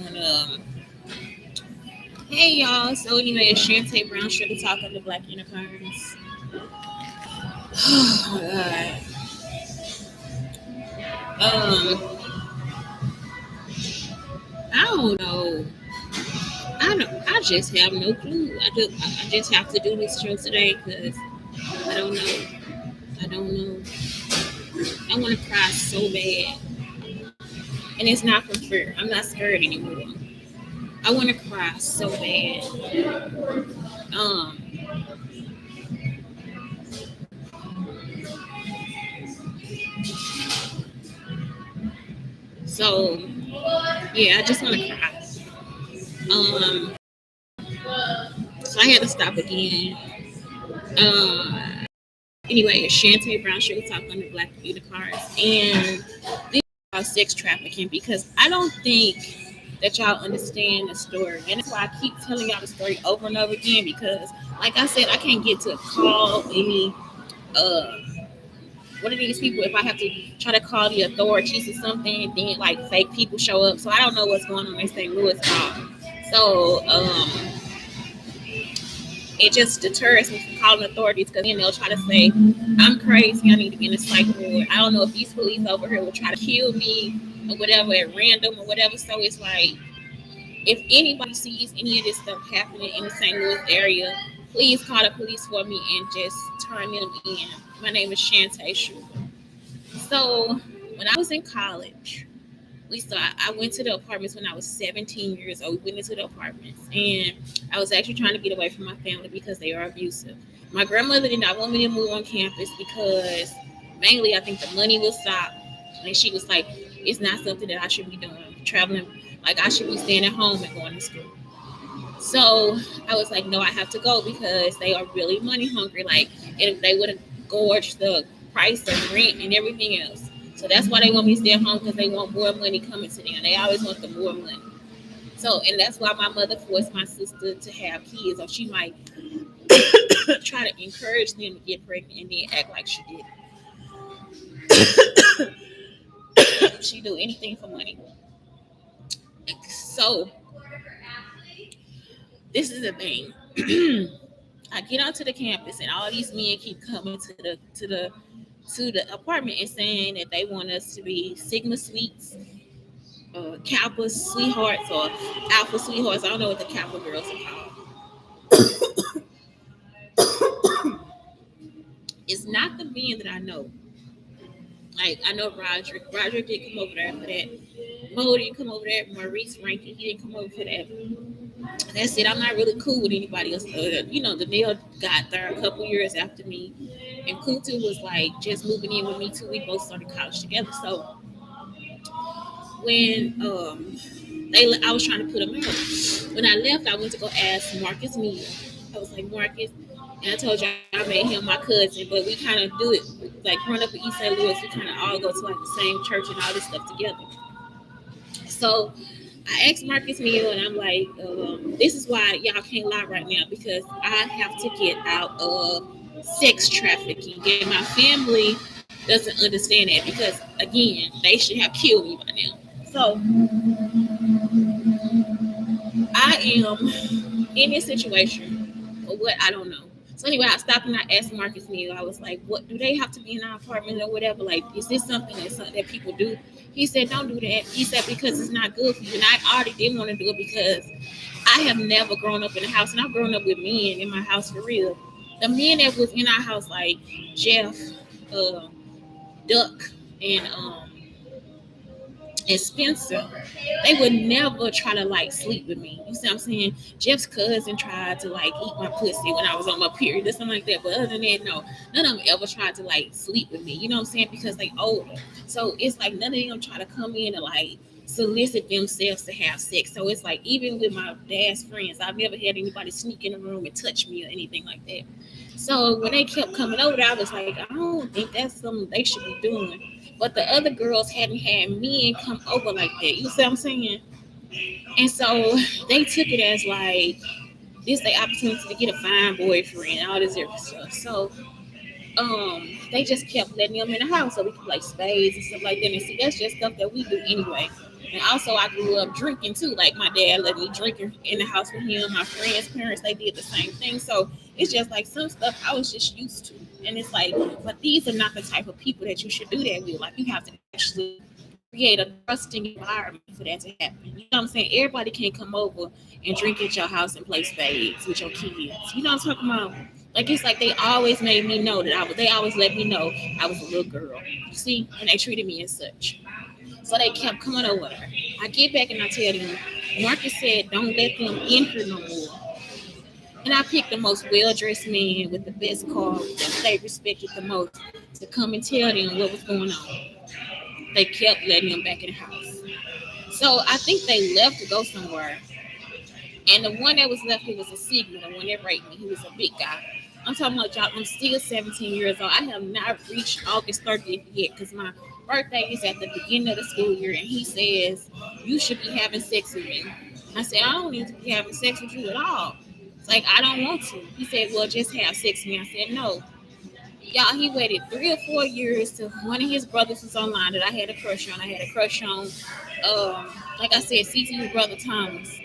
on Hey y'all, so anyway, it's Shante Brown Sugar Talk of the Black Unicarns. Oh god. I don't know. I just have no clue. I just have to do this show today because I don't know. I don't know. I want to cry so bad, and it's not from fear. I'm not scared anymore. I want to cry so bad. Um. So yeah, I just want to cry. Um. So I had to stop again. Uh. Anyway, it's Shante Brown Sugar Talk on the Black Unicarns, and this is about sex trafficking because I don't think that y'all understand the story, and that's why I keep telling y'all the story over and over again because, like I said, I can't get to call any uh one of these people if I have to try to call the authorities or something, and then like fake people show up. So I don't know what's going on in St. Louis. So it just deters me from calling authorities because then they'll try to say I'm crazy. I need to be in a psych ward. I don't know if these police over here will try to kill me or whatever at random or whatever. So it's like if anybody sees any of this stuff happening in the St. Louis area, please call the police for me and just turn them in. My name is Shante Shue. So when I was in college, I went to the apartments when I was 17 years old. We went into the apartments, and I was actually trying to get away from my family because they are abusive. My grandmother did not want me to move on campus because mainly I think the money will stop, and she was like, "It's not something that I should be doing, traveling. Like I should be staying at home and going to school." So I was like, "No, I have to go because they are really money hungry. Like, and they would have gorged the price of rent and everything else." So that's why they want me to stay at home because they want more money coming to them. They always want the more money. So, and that's why my mother forced my sister to have kids, or she might try to encourage them to get pregnant and then act like she did. She do anything for money. So this is the thing. I get onto the campus and all these men keep coming to the apartment and saying that they want us to be Sigma Suites, Kappa sweethearts, or Alpha sweethearts. I don't know what the Kappa girls are called. It's not the men that I know. Like I know Roderick. Roderick didn't come over there for that. Mo didn't come over there. Maurice Rankin, he didn't come over for that. That's it. I'm not really cool with anybody else. The Neil got there a couple years after me, and Kuntu was like just moving in with me too. We both started college together. So when I was trying to put them out. When I left, I went to go ask Marcus Neal. I was like Marcus, and I told you I made him my cousin, but we kind of do it like growing up in East St. Louis. We kind of all go to like the same church and all this stuff together. So I asked Marcus Neal, and I'm like, this is why y'all can't lie right now because I have to get out of sex trafficking, and my family doesn't understand that because again, they should have killed me by now. So I am in this situation, but what I don't know. So anyway, I stopped and I asked Marcus Neal. I was like, "What do they have to be in our apartment or whatever? Like, is this something that people do?" He said, "Don't do that." He said because it's not good for you. And I already didn't want to do it because I have never grown up in a house, and I've grown up with men in my house for real. The men that was in our house, like Jeff, uh, Duck, and and Spencer, they would never try to like sleep with me. You see what I'm saying? Jeff's cousin tried to like eat my pussy when I was on my period or something like that. But other than that, no, none of them ever tried to like sleep with me. You know what I'm saying? Because they older. So it's like none of them try to come in and like solicit themselves to have sex. So it's like even with my dad's friends, I've never had anybody sneak in the room and touch me or anything like that. So when they kept coming over there, I was like, I don't think that's something they should be doing. But the other girls hadn't had men come over like that. You see what I'm saying? And so they took it as like this the opportunity to get a fine boyfriend and all this different stuff. So they just kept letting them in the house so we could play spades and stuff like that. And see, that's just stuff that we do anyway. And also, I grew up drinking too. Like my dad let me drink in the house with him. My friends' parents, they did the same thing. So it's just like some stuff I was just used to. And it's like, but these are not the type of people that you should do that with. Like you have to actually create a trusting environment for that to happen. You know what I'm saying? Everybody can't come over and drink at your house and play spades with your kids. You know what I'm talking about? Like it's like they always made me know that they always let me know I was a little girl. You see? And they treated me as such. So they kept coming over. I get back and I tell them, Marcus said, don't let them in here no more. And I picked the most well-dressed man with the best car that they respected the most to come and tell them what was going on. They kept letting them back in the house. So I think they left to go somewhere. And the one that was left, he was a Sigma, the one that raped me. He was a big guy. I'm talking about y'all. I'm still 17 years old. I have not reached August 30th yet because my birthday is at the beginning of the school year. And he says, you should be having sex with me. I said, I don't need to be having sex with you at all. It's like, I don't want to. He said, well, just have sex with me. I said, no. Y'all, he waited 3 or 4 years till one of his brothers was online that I had a crush on. I had a crush on, like I said, CT's brother Thomas.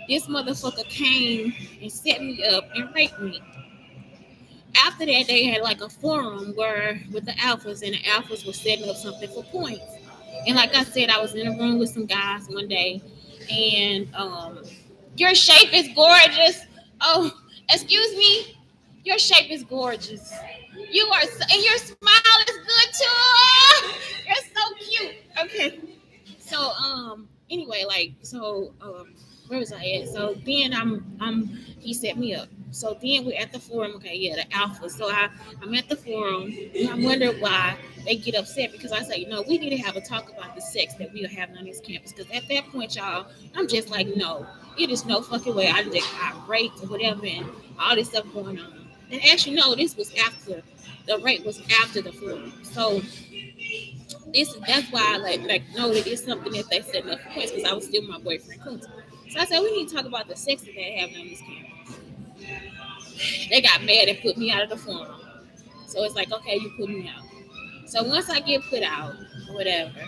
This motherfucker came and set me up and raped me. After that, they had like a forum where with the alphas, and the alphas were setting up something for points. And like I said, I was in a room with some guys one day, and your shape is gorgeous. Oh, excuse me, your shape is gorgeous. You are, and your smile is good too. You're so cute. Okay. So anyway, like where was I at? So then he set me up. So then we're at the forum. Okay, yeah, the alpha. So I'm at the forum and I wonder why they get upset because I say, we need to have a talk about the sex that we are having on this campus. Because at that point, y'all, I'm just like, no, it is no fucking way I raped or whatever and all this stuff going on. And actually, no, this was after the rape was after the forum. So that's why I like know that it's something that they set up for points because I was still my boyfriend Kunta. So I said we need to talk about the sex that they having on this campus. They got mad and put me out of the forum. So it's like, okay, you put me out. So once I get put out or whatever,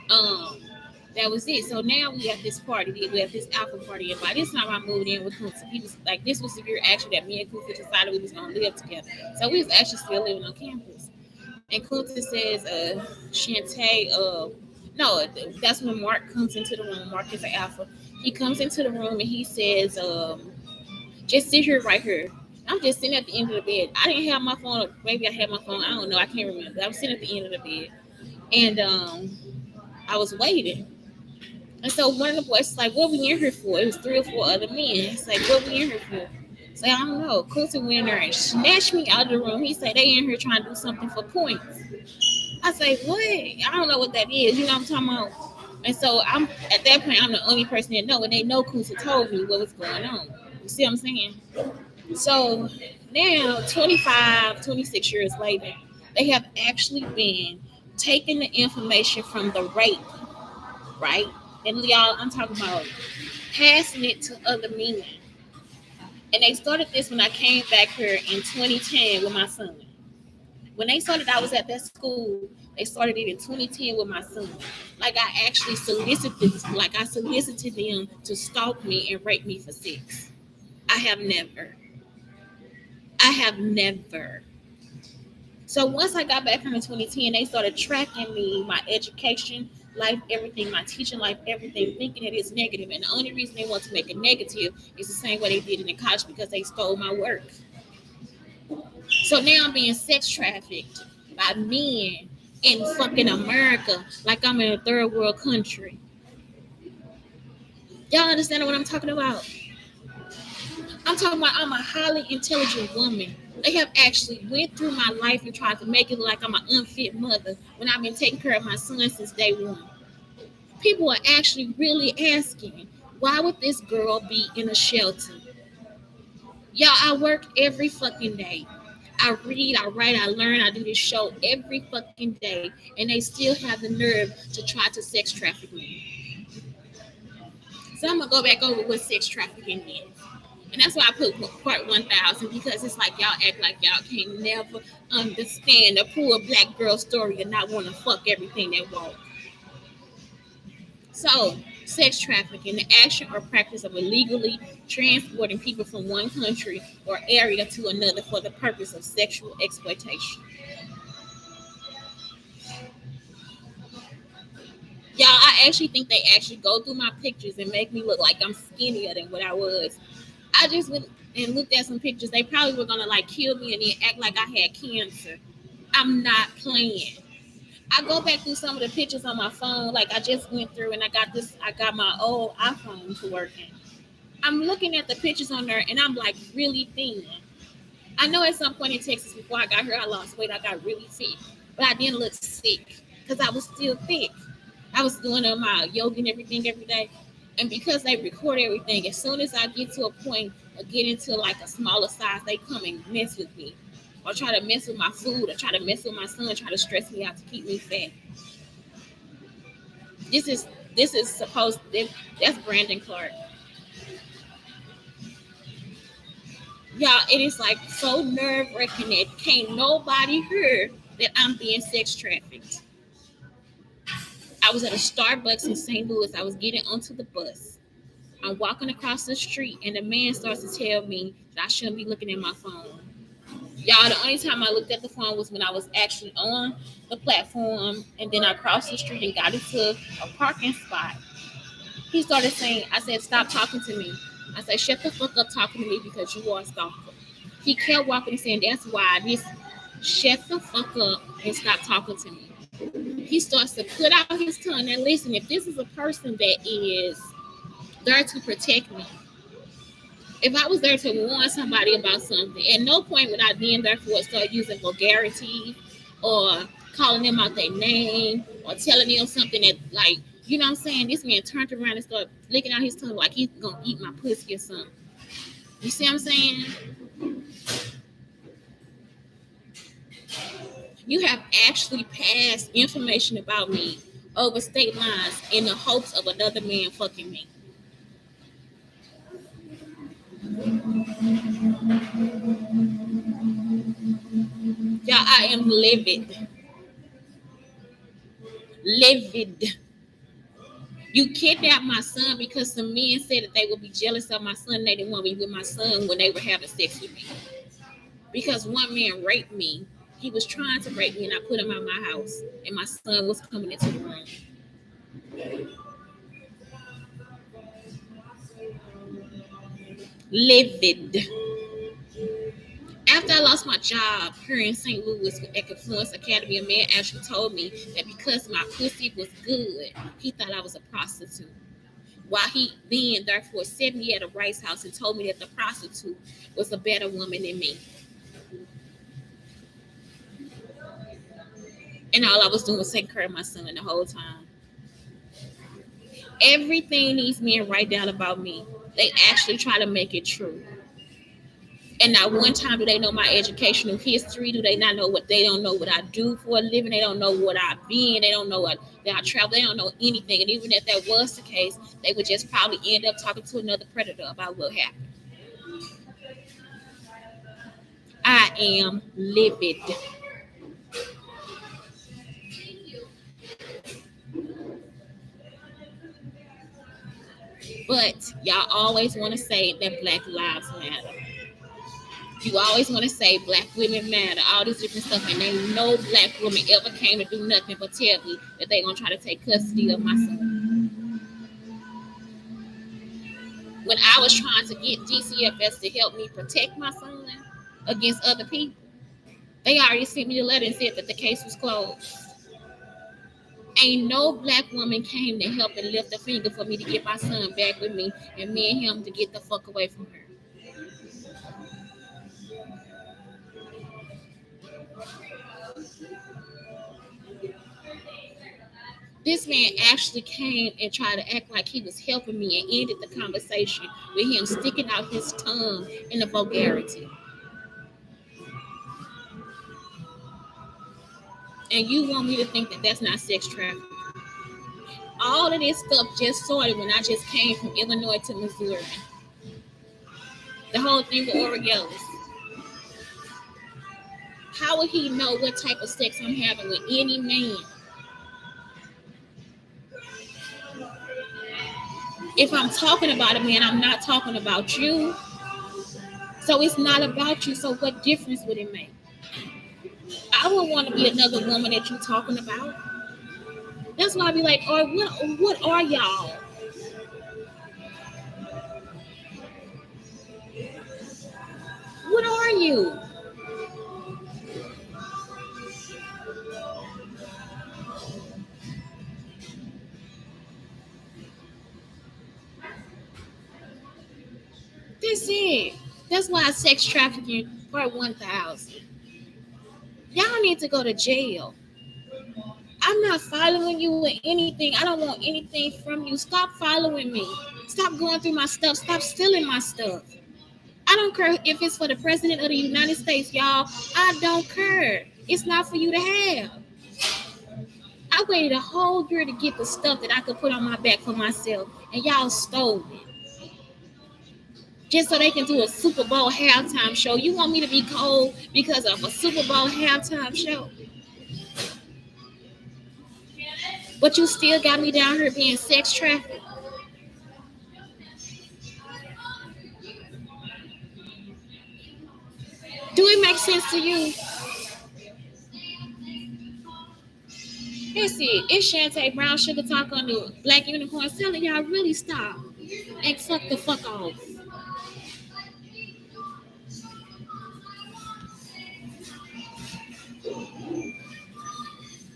that was it. So now we at this party, we at this alpha party, and by this time I moved in with Kunta. He was like, this was the year actually that me and Kunta decided we was gonna live together. So we was actually still living on campus. And Kunta says, Shantae, no, that's when Mark comes into the room. Mark is an alpha. He comes into the room and he says, just sit here right here. I'm just sitting at the end of the bed. I didn't have my phone. Maybe I had my phone. I don't know. I can't remember. I was sitting at the end of the bed. And I was waiting. And so one of the boys was like, what we in here for? It was 3 or 4 other men. It's like, what we in here for? So I don't know. Kunta went in there and snatched me out of the room. He said, they in here trying to do something for points. I say, what? I don't know what that is. You know what I'm talking about? And so I'm at that point, I'm the only person that know. And they know Kunta told me what was going on. You see what I'm saying? So now, 25, 26 years later, they have actually been taking the information from the rape, right? And y'all, I'm talking about passing it to other men. And they started this when I came back here in 2010 with my son. When they started, I was at that school. They started it in 2010 with my son. Like I actually solicited them to stalk me and rape me for sex. I have never. So once I got back here in 2010, they started tracking me, my education, life, everything, my teaching life, everything, thinking that it's negative. And the only reason they want to make it negative is the same way they did it in college because they stole my work. So now I'm being sex trafficked by men in fucking America like I'm in a third world country. Y'all understand what I'm talking about? I'm talking about I'm a highly intelligent woman. They have actually went through my life and tried to make it look like I'm an unfit mother when I've been taking care of my son since day one. People are actually really asking, why would this girl be in a shelter? Y'all, I work every fucking day. I read, I write, I learn, I do this show every fucking day, and they still have the nerve to try to sex traffic me. So I'm gonna go back over what sex trafficking is. And that's why I put part 1000 because it's like y'all act like y'all can't never understand a poor black girl story and not want to fuck everything they want. So, sex trafficking, the action or practice of illegally transporting people from one country or area to another for the purpose of sexual exploitation. Y'all, I actually think they actually go through my pictures and make me look like I'm skinnier than what I was. I just went and looked at some pictures. They probably were gonna like kill me and then act like I had cancer. I'm not playing. I go back through some of the pictures on my phone. Like I just went through and I got my old iPhone to working. I'm looking at the pictures on there and I'm like really thin. I know at some point in Texas before I got here, I lost weight. I got really sick, but I didn't look sick because I was still thick. I was doing my yoga and everything every day. And because they record everything, as soon as I get to a point of getting to like a smaller size, they come and mess with me. Or try to mess with my food, or try to mess with my son, try to stress me out to keep me fat. This is this is supposed that's Brandon Clark. Y'all, it is like so nerve wracking that can't nobody hear that I'm being sex trafficked. I was at a Starbucks in St. Louis. I was getting onto the bus. I'm walking across the street, and the man starts to tell me that I shouldn't be looking at my phone. Y'all, the only time I looked at the phone was when I was actually on the platform, and then I crossed the street and got into a parking spot. He started saying, I said, stop talking to me. I said, shut the fuck up talking to me because you are a stalker. He kept walking and saying, that's why this, shut the fuck up and stop talking to me. He starts to put out his tongue. Now, listen, if this is a person that is there to protect me, if I was there to warn somebody about something, at no point would I being there for start using vulgarity or calling them out their name or telling them something that like, you know what I'm saying? This man turned around and started licking out his tongue like he's gonna eat my pussy or something. You see what I'm saying? You have actually passed information about me over state lines in the hopes of another man fucking me. Yeah, I am livid. Livid. You kidnapped my son because some men said that they would be jealous of my son. They didn't want me with my son when they were having sex with me. Because one man raped me. He was trying to rape me and I put him out of my house. And my son was coming into the room. Livid. After I lost my job here in St. Louis at Confluence Academy, a man actually told me that because my pussy was good, he thought I was a prostitute. While he being therefore set me at a Rice House and told me that the prostitute was a better woman than me. And all I was doing was taking care of my son the whole time. Everything these men write down about me, they actually try to make it true. And not one time do they know my educational history. Do they not know what they don't know what I do for a living? They don't know what I've been. They don't know what that I travel. They don't know anything. And even if that was the case, they would just probably end up talking to another predator about what happened. I am livid. But y'all always want to say that Black Lives Matter. You always want to say Black women matter, all this different stuff, and ain't no Black woman ever came to do nothing but tell me that they gonna try to take custody of my son. When I was trying to get DCFS to help me protect my son against other people, they already sent me a letter and said that the case was closed. Ain't no Black woman came to help and lift a finger for me to get my son back with me and me and him to get the fuck away from her. This man actually came and tried to act like he was helping me and ended the conversation with him sticking out his tongue in the vulgarity. And you want me to think that that's not sex trafficking? All of this stuff just started when I just came from Illinois to Missouri. The whole thing with Orioles. How would he know what type of sex I'm having with any man? If I'm talking about a man, I'm not talking about you. So it's not about you. So what difference would it make? I would want to be another woman that you're talking about. That's why I be like, oh, what are y'all? What are you? That's it. That's why sex trafficking part 1,000. Y'all need to go to jail. I'm not following you with anything. I don't want anything from you. Stop following me. Stop going through my stuff. Stop stealing my stuff. I don't care if it's for the president of the United States, y'all. I don't care. It's not for you to have. I waited a whole year to get the stuff that I could put on my back for myself, and y'all stole it. Just so they can do a Super Bowl halftime show. You want me to be cold because of a Super Bowl halftime show? But you still got me down here being sex trafficked. Do it make sense to you? That's it. It's Shantae Brown Sugar Talk on the Black Unicorns telling y'all really stop and fuck the fuck off.